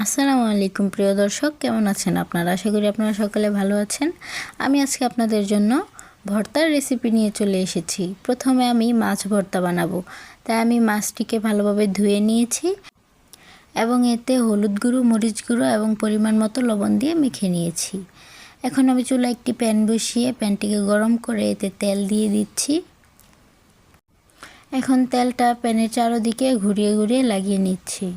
আসসালামু আলাইকুম প্রিয় দর্শক, কেমন আছেন আপনারা? আশা করি আপনারা সকলে ভালো আছেন। আমি আজকে আপনাদের জন্য ভর্তার রেসিপি নিয়ে চলে এসেছি। প্রথমে আমি মাছ ভর্তা বানাবো, তাই আমি মাছটিকে ভালোভাবে ধুয়ে নিয়েছি এবং এতে হলুদ গুঁড়ো, মরিচ গুঁড়ো এবং পরিমাণ মতো লবণ দিয়ে মেখে নিয়েছি। এখন আমি চুলায় একটি প্যান বসিয়ে প্যানটিকে গরম করে এতে তেল দিয়ে দিচ্ছি। এখন তেলটা প্যানের চারদিকে ঘুরিয়ে ঘুরিয়ে লাগিয়ে নিচ্ছি।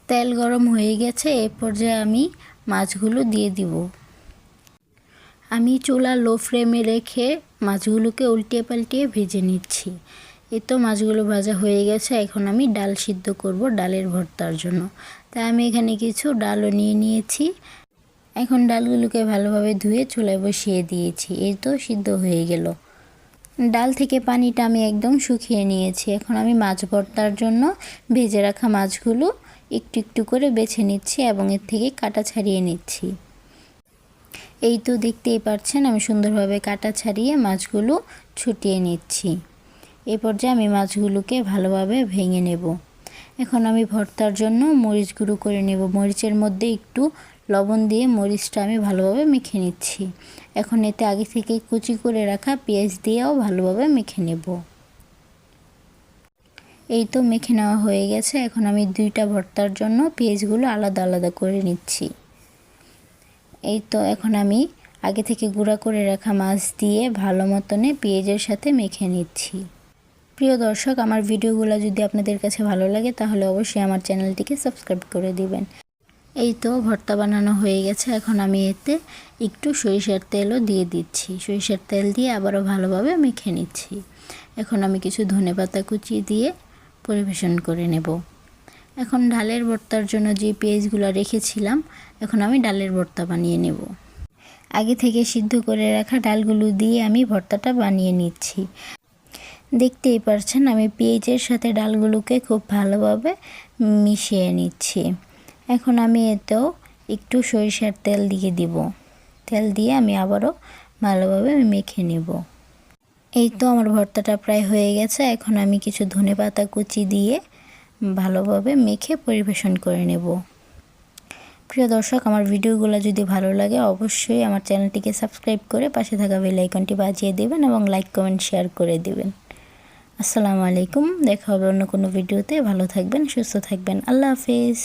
তেল গরম হয়ে গেছে, এ পর্যায়ে আমি মাছগুলো দিয়ে দিব। আমি চুলা লো ফ্লেমে রেখে মাছগুলোকে উল্টিয়ে পাল্টিয়ে ভেজে নিচ্ছি। এই তো মাছগুলো ভাজা হয়ে গেছে। এখন আমি ডাল সিদ্ধ করব ডালের ভর্তার জন্য, তাই আমি এখানে কিছু ডালও নিয়ে নিয়েছি। এখন ডালগুলোকে ভালোভাবে ধুয়ে চুলায় বসিয়ে দিয়েছি। এই তো সিদ্ধ হয়ে গেল। ডাল থেকে পানিটা আমি একদম শুকিয়ে নিয়েছি। এখন আমি মাছ ভর্তার জন্য ভেজে রাখা মাছগুলো একটু একটু করে বেছে নিচ্ছি এবং এর থেকে কাটা ছাড়িয়ে নিচ্ছি। এই তো দেখতেই পাচ্ছেন আমি সুন্দরভাবে কাটা ছাড়িয়ে মাছগুলো ছুটিয়ে নিচ্ছি। এই পর্যায়ে আমি মাছগুলোকে ভালোভাবে ভেঙে নেব। এখন আমি ভর্তার জন্য মরিচ গুঁড়ো করে নেব। মরিচের মধ্যে একটু লবণ দিয়ে মরিচটা আমি ভালোভাবে মেখে নিচ্ছি। এখন এতে আগে থেকে কুচি করে রাখা পেঁয়াজ দিয়েও ভালোভাবে মেখে নেব। এই তো মেখে নেওয়া হয়ে গেছে। এখন আমি দুইটা ভর্তার জন্য পেঁয়াজগুলো আলাদা আলাদা করে নিচ্ছি। এই তো এখন আমি আগে থেকে গুঁড়া করে রাখা মাছ দিয়ে ভালো মতনে পেঁয়াজের সাথে মেখে নিচ্ছি। প্রিয় দর্শক, আমার ভিডিওগুলো যদি আপনাদের কাছে ভালো লাগে তাহলে অবশ্যই আমার চ্যানেলটিকে সাবস্ক্রাইব করে দিবেন। এই তো ভর্তা বানানো হয়ে গেছে। এখন আমি এতে একটু সরিষার তেলও দিয়ে দিচ্ছি। সরিষার তেল দিয়ে আবারও ভালোভাবে মেখে নিচ্ছি। এখন আমি কিছু ধনেপাতা কুচি দিয়ে পরিবেশন করে নেব। এখন ডালের ভর্তার জন্য যে পেঁয়াজগুলো রেখেছিলাম, এখন আমি ডালের ভর্তা বানিয়ে নেব। আগে থেকে সিদ্ধ করে রাখা ডালগুলো দিয়ে আমি ভর্তাটা বানিয়ে নিচ্ছি। দেখতেই পাচ্ছেন আমি পেঁয়াজের সাথে ডালগুলোকে খুব ভালোভাবে মিশিয়ে নিচ্ছি। এখন আমি এতেও একটু সরিষার তেল দিয়ে দিব। তেল দিয়ে আমি আবারও ভালোভাবে মেখে নেব। এই তো আমার ভর্তাটা প্রায় হয়ে গেছে। এখন আমি কিছু ধনেপাতা কুচি দিয়ে ভালোভাবে মেখে পরিবেশন করে নেব। প্রিয় দর্শক, আমার ভিডিওগুলো যদি ভালো লাগে অবশ্যই আমার চ্যানেলটিকে সাবস্ক্রাইব করে পাশে থাকা বেল আইকনটি বাজিয়ে দেবেন এবং লাইক কমেন্ট শেয়ার করে দেবেন। আসসালামু আলাইকুম। দেখা হবে অন্য কোনো ভিডিওতে। ভালো থাকবেন, সুস্থ থাকবেন। আল্লাহ হাফেজ।